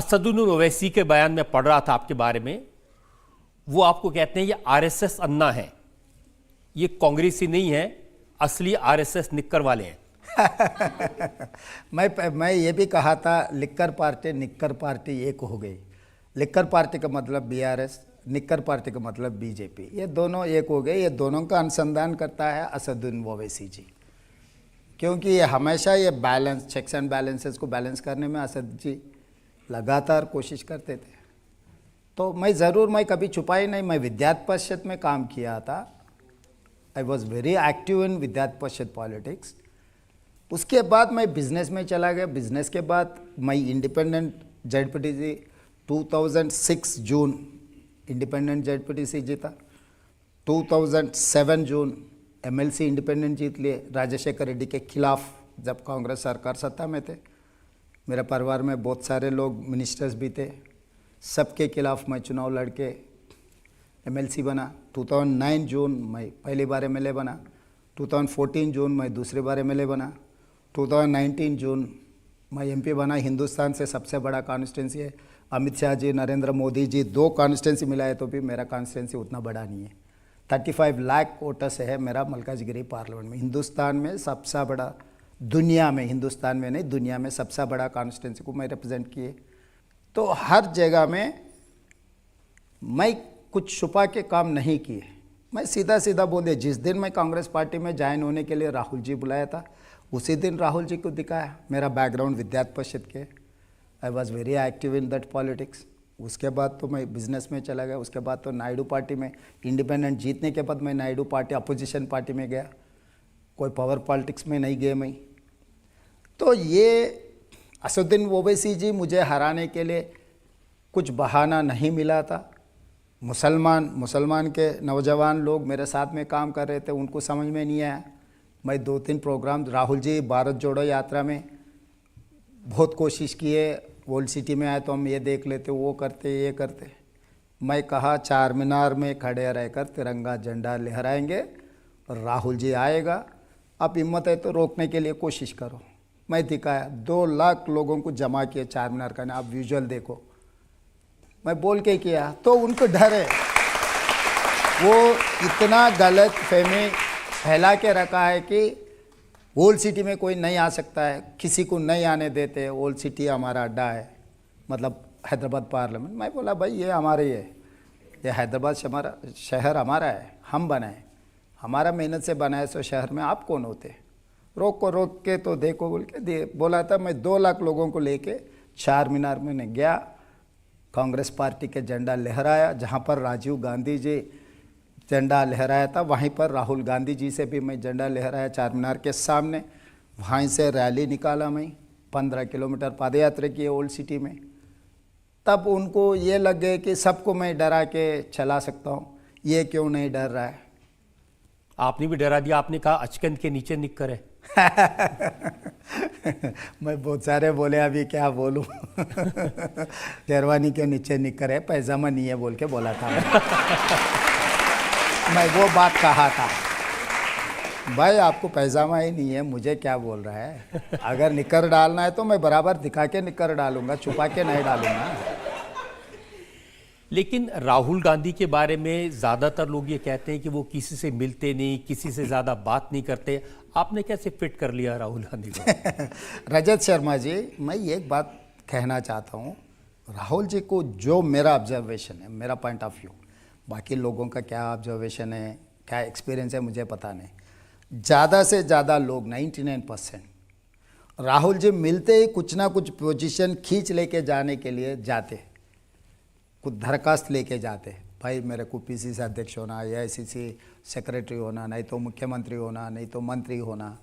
असदुद्दीन ओवैसी के बयान में पढ़ रहा था आपके बारे में, वो आपको कहते हैं ये आरएसएस अन्ना है, ये कांग्रेसी नहीं है, असली आरएसएस निक्कर वाले हैं। मैं ये भी कहा था लिक्कर पार्टी निक्कर पार्टी एक हो गई। लिक्कर पार्टी का मतलब बीआरएस, निक्कर पार्टी का मतलब बीजेपी, ये दोनों एक हो गए। ये दोनों का अनुसंधान करता है असदुद्दीन ओवैसी जी, क्योंकि ये हमेशा ये बैलेंस, चेक्स एंड बैलेंसेस को बैलेंस करने में असद जी लगातार कोशिश करते थे। तो मैं कभी छुपाई नहीं, मैं विद्यार्थी परिषद में काम किया था। I was very active in विद्यार्थी परिषद पॉलिटिक्स। उसके बाद मैं बिजनेस में चला गया। बिजनेस के बाद मैं इंडिपेंडेंट जेडपीटीसी 2006 जून इंडिपेंडेंट जेडपीटीसी जीता। 2007 जून एमएलसी इंडिपेंडेंट जीत लिए राजशेखर रेड्डी के खिलाफ, जब कांग्रेस सरकार सत्ता में थे। मेरे परिवार में बहुत सारे लोग मिनिस्टर्स भी थे, सबके खिलाफ मैं चुनाव लड़के एमएलसी बना। 2009 जून मैं पहली बार एमएलए बना। 2014 जून मैं दूसरी बार एमएलए बना। 2019 जून मैं एमपी बना। हिंदुस्तान से सबसे बड़ा कॉन्स्टिट्यूंसी है। अमित शाह जी, नरेंद्र मोदी जी, 2 कॉन्स्टिट्यूंसी मिलाए तो भी मेरा कॉन्स्टिट्यूंसी उतना बड़ा नहीं है। 35 लाख वोटर्स है मेरा मल्काजगिरी पार्लियामेंट में। हिंदुस्तान में सबसे बड़ा, दुनिया में, हिंदुस्तान में नहीं दुनिया में सबसे बड़ा कॉन्स्टिट्यूंसी को मैं रिप्रेजेंट किए। तो हर जगह में मैं कुछ छुपा के काम नहीं किए। मैं सीधा सीधा बोल दिया। जिस दिन मैं कांग्रेस पार्टी में ज्वाइन होने के लिए राहुल जी बुलाया था, उसी दिन राहुल जी को दिखाया। मेरा बैकग्राउंड विद्यार्थी परिषद के, I was very active in that politics. उसके बाद तो मैं बिजनेस में चला गया। उसके बाद तो नायडू पार्टी में, इंडिपेंडेंट जीतने के बाद मैं नायडू पार्टी अपोजिशन पार्टी में गया। कोई पावर पॉलिटिक्स में नहीं गए मैं। तो ये असदुद्दीन ओवैसी जी मुझे हराने के लिए कुछ बहाना नहीं मिला था। मुसलमान के नौजवान लोग मेरे साथ में काम कर रहे थे, उनको समझ में नहीं आया। मैं 2-3 प्रोग्राम, राहुल जी भारत जोड़ो यात्रा में बहुत कोशिश किए। ओल्ड सिटी में आए तो हम ये देख लेते, वो करते, ये करते। मैं कहा चार मीनार में खड़े रहकर तिरंगा झंडा लहराएंगे और राहुल जी आएगा, अब हिम्मत है तो रोकने के लिए कोशिश करो। मैं दिखाया, 2 लाख लोगों को जमा किया चार मीनार का। आप विजुअल देखो, मैं बोल के किया। तो उनको डर है, वो इतना गलत फहमी फैला के रखा है कि ओल्ड सिटी में कोई नहीं आ सकता है, किसी को नहीं आने देते। ओल्ड सिटी हमारा अड्डा है, मतलब हैदराबाद पार्लियामेंट। मैं बोला भाई ये हमारे ही है, ये हैदराबाद शहर हमारा है, हम बनाए, हमारा मेहनत से बनाए। सो शहर में आप कौन होते? रोक के तो देखो बोल के बोला था। मैं 2 लाख लोगों को लेके चार मीनार में गया, कांग्रेस पार्टी के झंडा लहराया। जहाँ पर राजीव गांधी जी झंडा लहराया था, वहीं पर राहुल गांधी जी से भी मैं झंडा लहराया चार मीनार के सामने। वहीं से रैली निकाला मैं, 15 किलोमीटर पदयात्रा की ओल्ड सिटी में। तब उनको ये लग गए कि सबको मैं डरा के चला सकता हूँ, ये क्यों नहीं डर रहा है। आपने भी डरा दिया, आपने कहा अचकंद के नीचे निक्कर है। मैं बहुत सारे बोले, अभी क्या बोलूं। शेरवानी के नीचे निक्कर है, पैजामा नहीं है बोल के बोला था। मैं वो बात कहा था, भाई आपको पैजामा ही नहीं है, मुझे क्या बोल रहा है। अगर निक्कर डालना है तो मैं बराबर दिखा के निक्कर डालूंगा, छुपा के नहीं डालूंगा। लेकिन राहुल गांधी के बारे में ज़्यादातर लोग ये कहते हैं कि वो किसी से मिलते नहीं, किसी से ज़्यादा बात नहीं करते। आपने कैसे फिट कर लिया राहुल गांधी को? रजत शर्मा जी, मैं एक बात कहना चाहता हूँ। राहुल जी को जो मेरा ऑब्जर्वेशन है, मेरा पॉइंट ऑफ व्यू, बाकी लोगों का क्या ऑब्जर्वेशन है, क्या एक्सपीरियंस है, मुझे पता नहीं। ज़्यादा से ज़्यादा लोग 99% राहुल जी मिलते ही कुछ ना कुछ पोजीशन खींच लेके जाने के लिए जाते, कुछ दरखास्त लेके जाते। भाई मेरे को पीसीसी अध्यक्ष होना, या आईसीसी सेक्रेटरी होना, नहीं तो मुख्यमंत्री होना, नहीं तो मंत्री होना।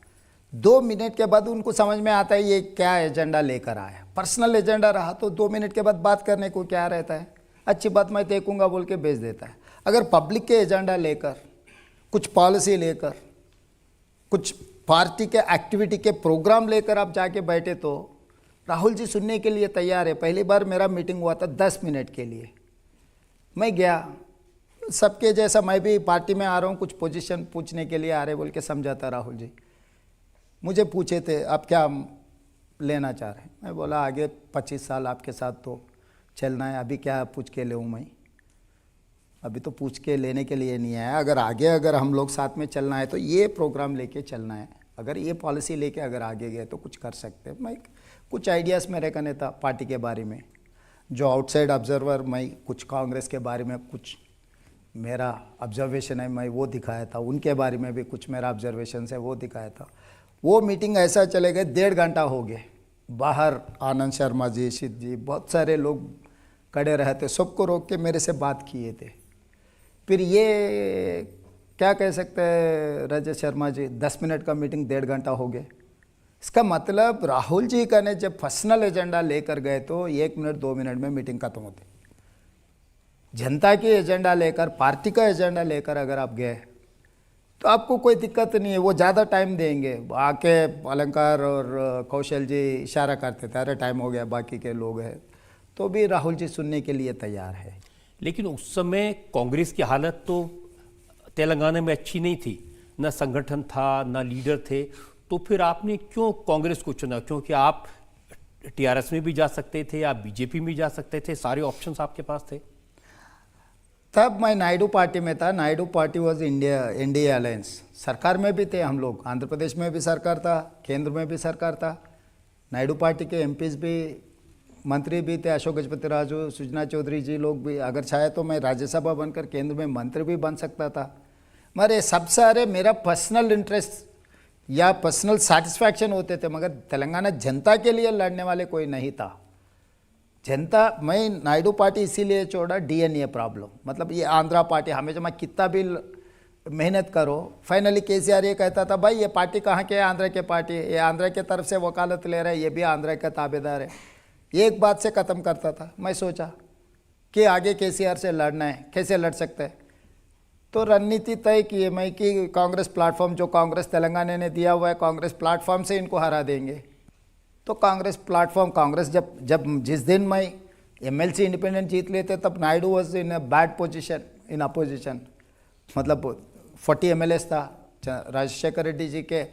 2 मिनट के बाद उनको समझ में आता है ये क्या एजेंडा लेकर आया। पर्सनल एजेंडा रहा तो 2 मिनट के बाद बात करने को क्या रहता है, अच्छी बात मैं देखूंगा बोल के भेज देता है। अगर पब्लिक के एजेंडा लेकर, कुछ पॉलिसी लेकर, कुछ पार्टी के एक्टिविटी के प्रोग्राम लेकर आप जाके बैठे तो राहुल जी सुनने के लिए तैयार है। पहली बार मेरा मीटिंग हुआ था 10 मिनट के लिए, मैं गया, सबके जैसा मैं भी पार्टी में आ रहा हूँ, कुछ पोजीशन पूछने के लिए आ रहे बोल के समझा था राहुल जी। मुझे पूछे थे आप क्या लेना चाह रहे हैं। मैं बोला आगे 25 साल आपके साथ तो चलना है, अभी क्या पूछ के लेऊँ मैं, अभी तो पूछ के लेने के लिए नहीं आया। अगर हम लोग साथ में चलना है तो ये प्रोग्राम लेके चलना है, अगर ये पॉलिसी लेके अगर आगे गए तो कुछ कर सकते हैं। मैं कुछ आइडियाज़ मेरे का था पार्टी के बारे में, जो आउटसाइड ऑब्जर्वर मैं कुछ कांग्रेस के बारे में कुछ मेरा ऑब्जर्वेशन है मैं वो दिखाया था, उनके बारे में भी कुछ मेरा ऑब्जर्वेशन है वो दिखाया था। वो मीटिंग ऐसा चले गए 1.5 घंटा हो गए, बाहर आनंद शर्मा जी, शीत जी, बहुत सारे लोग खड़े रहते, सबको रोक के मेरे से बात किए थे। फिर ये क्या कह सकते हैं राजेश शर्मा जी, 10 मिनट का मीटिंग 1.5 घंटा हो गया। इसका मतलब राहुल जी का ने जब पर्सनल एजेंडा लेकर गए तो 1 मिनट 2 मिनट में मीटिंग खत्म होती। जनता की एजेंडा लेकर, पार्टी का एजेंडा लेकर अगर आप गए तो आपको कोई दिक्कत नहीं है, वो ज़्यादा टाइम देंगे। आके अलंकार और कौशल जी इशारा करते थे, अरे टाइम हो गया, बाकी के लोग हैं, तो भी राहुल जी सुनने के लिए तैयार है। लेकिन उस समय कांग्रेस की हालत तो तेलंगाना में अच्छी नहीं थी, ना संगठन था ना लीडर थे, तो फिर आपने क्यों कांग्रेस को चुना? क्योंकि आप टीआरएस में भी जा सकते थे, आप बीजेपी में जा सकते थे, सारे ऑप्शंस आपके पास थे। तब मैं नायडू पार्टी में था, Naidu party was NDA alliance, सरकार में भी थे हम लोग, आंध्र प्रदेश में भी सरकार था, केंद्र में भी सरकार था। नायडू पार्टी के एमपीज भी, मंत्री भी थे, अशोक गजपति राजू, सुजना चौधरी जी लोग भी। अगर चाहे तो मैं राज्यसभा बनकर केंद्र में मंत्री भी बन सकता था। मगर सब सारे मेरा पर्सनल इंटरेस्ट या पर्सनल सेटिस्फैक्शन होते थे, मगर तेलंगाना जनता के लिए लड़ने वाले कोई नहीं था। जनता, मैं नायडू पार्टी इसीलिए छोड़ा, डीएनए प्रॉब्लम, मतलब ये आंध्रा पार्टी हमेशा मैं कितना भी मेहनत करो, फाइनली केसीआर ये कहता था भाई ये पार्टी कहाँ के है, आंध्रा के पार्टी, ये आंध्रा के तरफ से वकालत ले रहा है, ये भी आंध्रा का ताबेदार है, एक बात से ख़त्म करता था। मैं सोचा कि आगे केसीआर से लड़ना है, कैसे लड़ सकते हैं, तो रणनीति तय की है मैं कि कांग्रेस प्लेटफॉर्म जो कांग्रेस तेलंगाना ने दिया हुआ है, कांग्रेस प्लेटफॉर्म से इनको हरा देंगे। तो कांग्रेस प्लेटफॉर्म, कांग्रेस जब जिस दिन मैं एमएलसी इंडिपेंडेंट जीत लेते तब Naidu was in a bad position in opposition, मतलब 40 एमएलएस था, राजशेखर रेड्डी जी के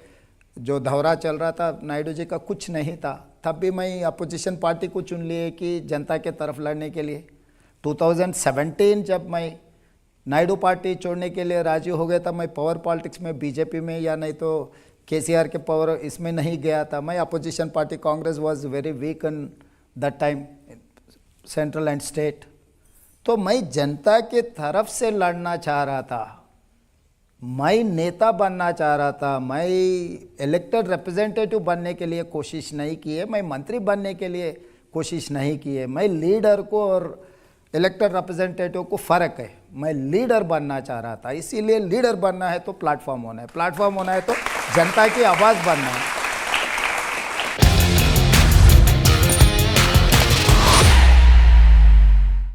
जो दौरा चल रहा था, नायडू जी का कुछ नहीं था। तब भी मैं अपोजिशन पार्टी को चुन लिए कि जनता के तरफ लड़ने के लिए। 2017 जब मैं नायडू पार्टी छोड़ने के लिए राजी हो गया था, मैं पावर पॉलिटिक्स में बीजेपी में या नहीं तो केसीआर के पावर इसमें नहीं गया था। मैं opposition party, Congress was very weak in that time, central and state, तो मैं जनता के तरफ से लड़ना चाह रहा था, मैं नेता बनना चाह रहा था, मैं इलेक्टेड रिप्रेजेंटेटिव बनने के लिए कोशिश नहीं की है, मैं मंत्री बनने के लिए कोशिश नहीं की है। मैं लीडर को और इलेक्टेड रिप्रेजेंटेटिव को फ़र्क है, मैं लीडर बनना चाह रहा था। इसीलिए लीडर बनना है तो प्लेटफॉर्म होना है, प्लेटफॉर्म होना है तो जनता की आवाज़ बनना है।